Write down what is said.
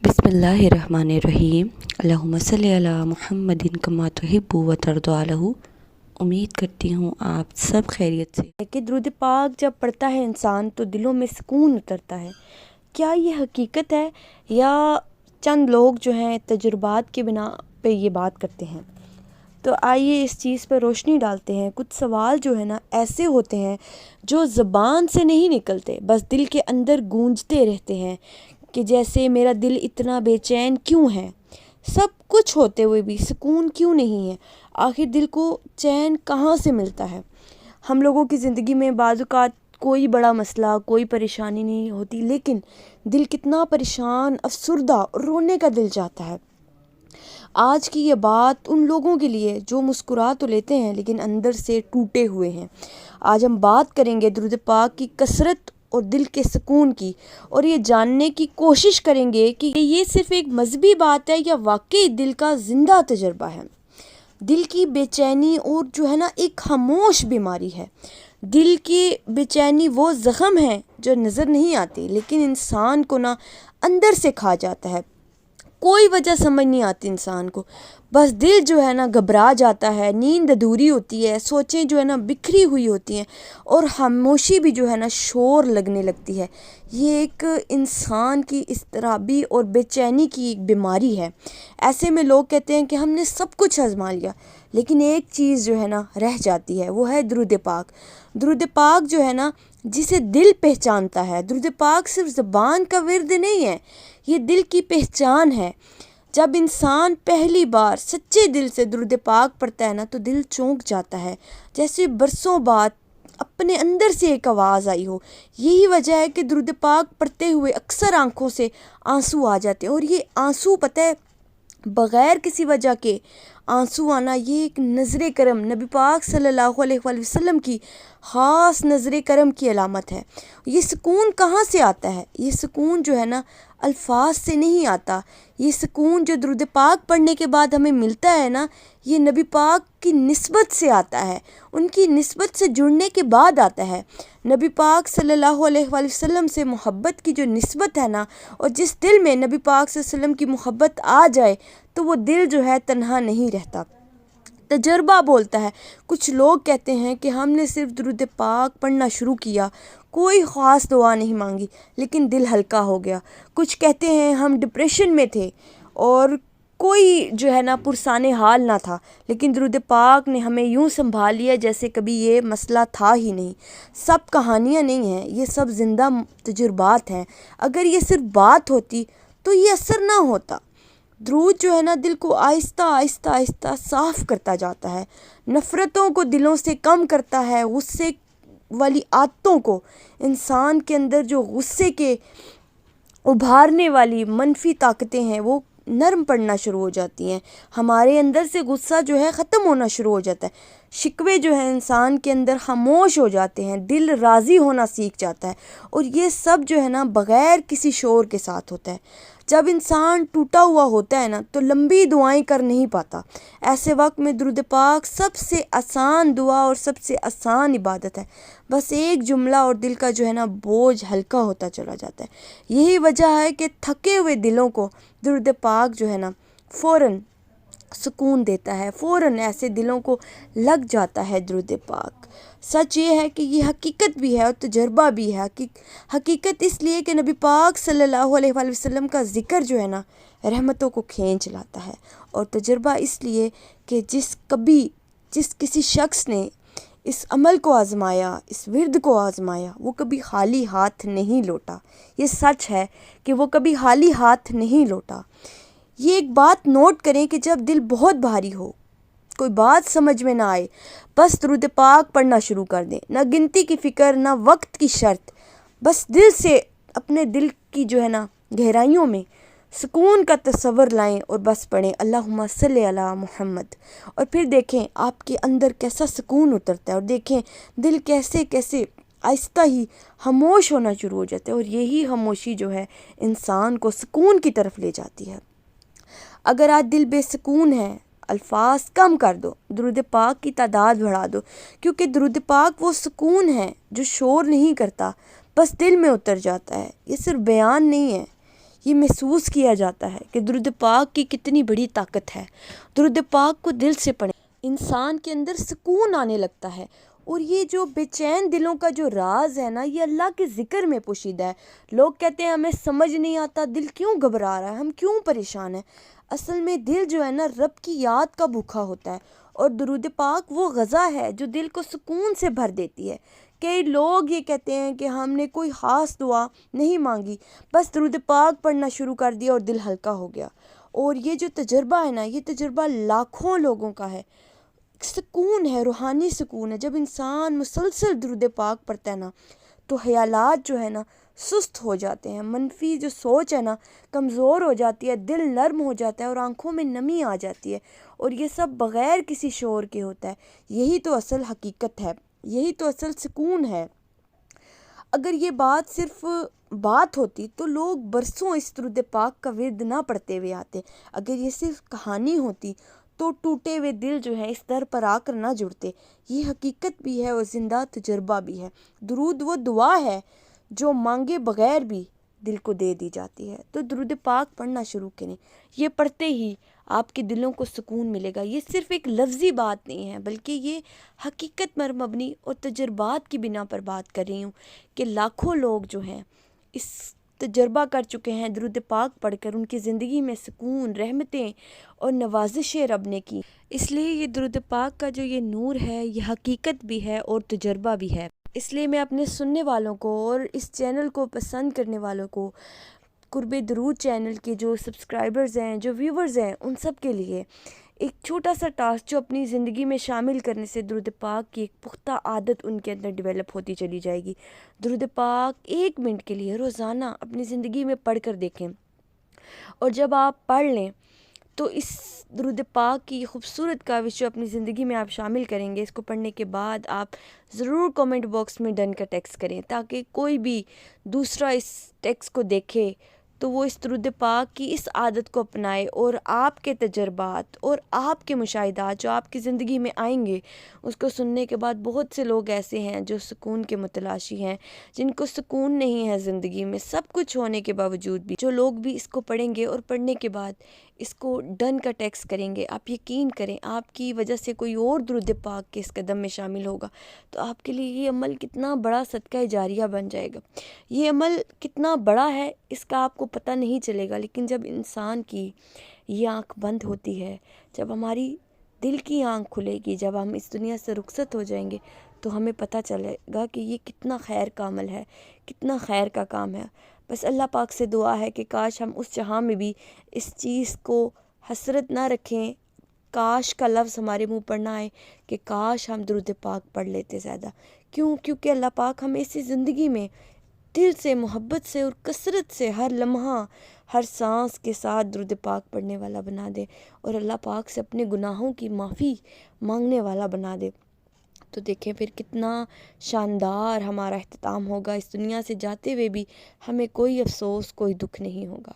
बिस्मिल्लाहिर्रहमानिर्रहीम। अल्लाहुम्मा सल्ली अला मुहम्मदिन कमा तुहिब्बु व तर्दु अलहु। उम्मीद करती हूँ आप सब खैरियत से कि दुरूद पाक जब पढ़ता है इंसान तो दिलों में सुकून उतरता है। क्या ये हकीकत है या चंद लोग जो हैं तजुर्बात के बिना पे ये बात करते हैं? तो आइए इस चीज़ पर रोशनी डालते हैं। कुछ सवाल जो है ना ऐसे होते हैं जो ज़बान से नहीं निकलते, बस दिल के अंदर गूंजते रहते हैं कि जैसे मेरा दिल इतना बेचैन क्यों है, सब कुछ होते हुए भी सुकून क्यों नहीं है, आखिर दिल को चैन कहाँ से मिलता है। हम लोगों की ज़िंदगी में बाज़-औक़ात कोई बड़ा मसला, कोई परेशानी नहीं होती, लेकिन दिल कितना परेशान, अफ़सुर्दा, रोने का दिल चाहता है। आज की ये बात उन लोगों के लिए जो मुस्कुरा तो लेते हैं लेकिन अंदर से टूटे हुए हैं। आज हम बात करेंगे दुरूद पाक की कसरत और दिल के सुकून की, और ये जानने की कोशिश करेंगे कि ये सिर्फ़ एक मज़हबी बात है या वाकई दिल का ज़िंदा तजुर्बा है। दिल की बेचैनी और जो है ना एक खामोश बीमारी है। दिल की बेचैनी वो ज़ख़म है जो नज़र नहीं आती लेकिन इंसान को ना अंदर से खा जाता है। कोई वजह समझ नहीं आती इंसान को, बस दिल जो है ना घबरा जाता है, नींद अधूरी होती है, सोचें जो है ना बिखरी हुई होती हैं और खामोशी भी जो है ना शोर लगने लगती है। ये एक इंसान की इज़्तिराबी और बेचैनी की एक बीमारी है। ऐसे में लोग कहते हैं कि हमने सब कुछ आज़मा लिया लेकिन एक चीज़ जो है ना रह जाती है, वो है दुरूद पाक। दुरूद पाक जो है ना जिसे दिल पहचानता है। दुरूद पाक सिर्फ ज़बान का विर्द नहीं है, ये दिल की पहचान है। जब इंसान पहली बार सच्चे दिल से दुरूद पाक पढ़ता है ना तो दिल चौंक जाता है, जैसे बरसों बाद अपने अंदर से एक आवाज़ आई हो। यही वजह है कि दुरूद पाक पढ़ते हुए अक्सर आंखों से आंसू आ जाते हैं, और ये आंसू पता है बग़ैर किसी वजह के आंसू आना, ये एक नज़र करम, नबी पाक सल्लल्लाहु अलैहि वसल्लम की ख़ास नज़र करम की अलामत है। ये सुकून कहाँ से आता है? ये सुकून जो है ना अल्फाज से नहीं आता। ये सुकून जो दुरूद पाक पढ़ने के बाद हमें मिलता है ना, ये नबी पाक की निस्बत से आता है, उनकी निस्बत से जुड़ने के बाद आता है। नबी पाक सल्लल्लाहु अलैहि वसल्लम से मोहब्बत की जो निस्बत है ना, और जिस दिल में नबी पाक सल्लल्लाहु अलैहि वसल्लम की मोहब्बत आ जाए तो वो दिल जो है तन्हा नहीं रहता। तजर्बा बोलता है। कुछ लोग कहते हैं कि हमने सिर्फ दुरूद पाक पढ़ना शुरू किया, कोई ख़ास दुआ नहीं मांगी लेकिन दिल हल्का हो गया। कुछ कहते हैं हम डिप्रेशन में थे और कोई जो है ना पुरसाने हाल ना था, लेकिन दुरूद पाक ने हमें यूँ संभाल लिया जैसे कभी ये मसला था ही नहीं। सब कहानियाँ नहीं हैं, ये सब ज़िंदा तजुर्बात हैं। अगर ये सिर्फ बात होती तो ये असर ना होता। दुरूद जो है ना दिल को आहिस्ता आहिस्ता आहिस्ता साफ़ करता जाता है, नफ़रतों को दिलों से कम करता है, गुस्से वाली आदतों को, इंसान के अंदर जो गुस्से के उभारने वाली मनफी ताकतें हैं वो नरम पड़ना शुरू हो जाती हैं। हमारे अंदर से गुस्सा जो है ख़त्म होना शुरू हो जाता है। शिकवे जो है इंसान के अंदर खामोश हो जाते हैं, दिल राज़ी होना सीख जाता है, और ये सब जो है ना बग़ैर किसी शोर के साथ होता है। जब इंसान टूटा हुआ होता है ना तो लंबी दुआएं कर नहीं पाता। ऐसे वक्त में दुरूद पाक सबसे आसान दुआ और सबसे आसान इबादत है। बस एक जुमला और दिल का जो है ना बोझ हल्का होता चला जाता है। यही वजह है कि थके हुए दिलों को दुरूद पाक जो है ना फ़ौरन सुकून देता है, फ़ौरन ऐसे दिलों को लग जाता है दुरूद पाक। सच ये है कि ये हकीकत भी है और तजर्बा भी है। हकीकत इसलिए कि नबी पाक सल्लल्लाहु अलैहि वसल्लम का ज़िक्र जो है ना रहमतों को खींच लाता है, और तजर्बा इसलिए कि जिस किसी शख्स ने इस अमल को आज़माया, इस विर्द को आज़माया, वो कभी खाली हाथ नहीं लौटा। ये सच है कि वो कभी खाली हाथ नहीं लौटा। ये एक बात नोट करें कि जब दिल बहुत भारी हो, कोई बात समझ में ना आए, बस दुरूद पाक पढ़ना शुरू कर दें। ना गिनती की फ़िक्र, ना वक्त की शर्त, बस दिल से अपने दिल की जो है ना गहराइयों में सुकून का तस्वर लाएं और बस पढ़ें अल्लाहुम्मा सल्ली अला मुहम्मद, और फिर देखें आपके अंदर कैसा सुकून उतरता है, और देखें दिल कैसे कैसे आहिस्ता ही खामोश होना शुरू हो जाता है। और यही खामोशी जो है इंसान को सुकून की तरफ ले जाती है। अगर आज दिल बेसुकून है, अल्फाज कम कर दो, दुरूद पाक की तादाद बढ़ा दो, क्योंकि दुरूद पाक वो सुकून है जो शोर नहीं करता, बस दिल में उतर जाता है। ये सिर्फ बयान नहीं है, یہ محسوس کیا جاتا ہے کہ درود پاک کی کتنی بڑی طاقت ہے۔ درود پاک کو دل سے پڑھیں، انسان کے اندر سکون آنے لگتا ہے، اور یہ جو بے چین دلوں کا جو راز ہے نا، یہ اللہ کے ذکر میں پوشیدہ ہے۔ لوگ کہتے ہیں ہمیں سمجھ نہیں آتا دل کیوں گھبرا رہا ہے، ہم کیوں پریشان ہیں۔ اصل میں دل جو ہے نا رب کی یاد کا بھوکا ہوتا ہے، اور درود پاک وہ غذا ہے جو دل کو سکون سے بھر دیتی ہے۔ کئی لوگ یہ کہتے ہیں کہ ہم نے کوئی خاص دعا نہیں مانگی، بس درود پاک پڑھنا شروع کر دیا اور دل ہلکا ہو گیا۔ اور یہ جو تجربہ ہے نا، یہ تجربہ لاکھوں لوگوں کا ہے۔ سکون ہے، روحانی سکون ہے۔ جب انسان مسلسل درود پاک پڑھتا ہے نا، تو خیالات جو ہے نا سست ہو جاتے ہیں، منفی جو سوچ ہے نا کمزور ہو جاتی ہے، دل نرم ہو جاتا ہے اور آنکھوں میں نمی آ جاتی ہے، اور یہ سب بغیر کسی شور کے ہوتا ہے۔ یہی تو اصل حقیقت ہے، یہی تو اصل سکون ہے۔ اگر یہ بات صرف بات ہوتی تو لوگ برسوں اس درود پاک کا ورد نہ پڑھتے ہوئے آتے۔ اگر یہ صرف کہانی ہوتی تو ٹوٹے ہوئے دل جو ہے اس در پر آ کر نہ جڑتے۔ یہ حقیقت بھی ہے اور زندہ تجربہ بھی ہے۔ درود وہ دعا ہے جو مانگے بغیر بھی دل کو دے دی جاتی ہے۔ تو درود پاک پڑھنا شروع کریں، یہ پڑھتے ہی آپ کے دلوں کو سکون ملے گا۔ یہ صرف ایک لفظی بات نہیں ہے، بلکہ یہ حقیقت پر مبنی اور تجربات کی بنا پر بات کر رہی ہوں کہ لاکھوں لوگ جو ہیں اس تجربہ کر چکے ہیں، درود پاک پڑھ کر ان کی زندگی میں سکون، رحمتیں اور نوازشیں رب نے کی۔ اس لیے یہ درود پاک کا جو یہ نور ہے، یہ حقیقت بھی ہے اور تجربہ بھی ہے۔ اس لیے میں اپنے سننے والوں کو اور اس چینل کو پسند کرنے والوں کو، قرب درود چینل کے جو سبسکرائبرز ہیں، جو ویورز ہیں، ان سب کے لیے ایک چھوٹا سا ٹاسک جو اپنی زندگی میں شامل کرنے سے درود پاک کی ایک پختہ عادت ان کے اندر ڈیولپ ہوتی چلی جائے گی۔ درود پاک 1 منٹ کے لیے روزانہ اپنی زندگی میں پڑھ کر دیکھیں، اور جب آپ پڑھ لیں تو اس درود پاک کی خوبصورت کاوش جو اپنی زندگی میں آپ شامل کریں گے، اس کو پڑھنے کے بعد آپ ضرور کومنٹ باکس میں ڈن کا ٹیکس کریں، تاکہ کوئی بھی دوسرا اس ٹیکس کو دیکھے تو وہ اس درود پاک کی اس عادت کو اپنائے، اور آپ کے تجربات اور آپ کے مشاہدات جو آپ کی زندگی میں آئیں گے، اس کو سننے کے بعد بہت سے لوگ ایسے ہیں جو سکون کے متلاشی ہیں، جن کو سکون نہیں ہے زندگی میں، سب کچھ ہونے کے باوجود بھی۔ جو لوگ بھی اس کو پڑھیں گے اور پڑھنے کے بعد اس کو ڈن کا ٹیکس کریں گے، آپ یقین کریں آپ کی وجہ سے کوئی اور درود پاک کے اس قدم میں شامل ہوگا، تو آپ کے لیے یہ عمل کتنا بڑا صدقہ جاریہ بن جائے گا۔ یہ عمل کتنا بڑا ہے اس کا آپ کو پتہ نہیں چلے گا، لیکن جب انسان کی یہ آنکھ بند ہوتی ہے، جب ہماری دل کی آنکھ کھلے گی، جب ہم اس دنیا سے رخصت ہو جائیں گے، تو ہمیں پتہ چلے گا کہ یہ کتنا خیر کا عمل ہے، کتنا خیر کا کام ہے۔ بس اللہ پاک سے دعا ہے کہ کاش ہم اس جہاں میں بھی اس چیز کو حسرت نہ رکھیں، کاش کا لفظ ہمارے منہ پر نہ آئے کہ کاش ہم درود پاک پڑھ لیتے زیادہ۔ کیونکہ اللہ پاک ہمیں اسی زندگی میں دل سے، محبت سے اور کثرت سے ہر لمحہ، ہر سانس کے ساتھ درود پاک پڑھنے والا بنا دے، اور اللہ پاک سے اپنے گناہوں کی معافی مانگنے والا بنا دے۔ تو دیکھیں پھر کتنا شاندار ہمارا اختتام ہوگا، اس دنیا سے جاتے ہوئے بھی ہمیں کوئی افسوس، کوئی دکھ نہیں ہوگا۔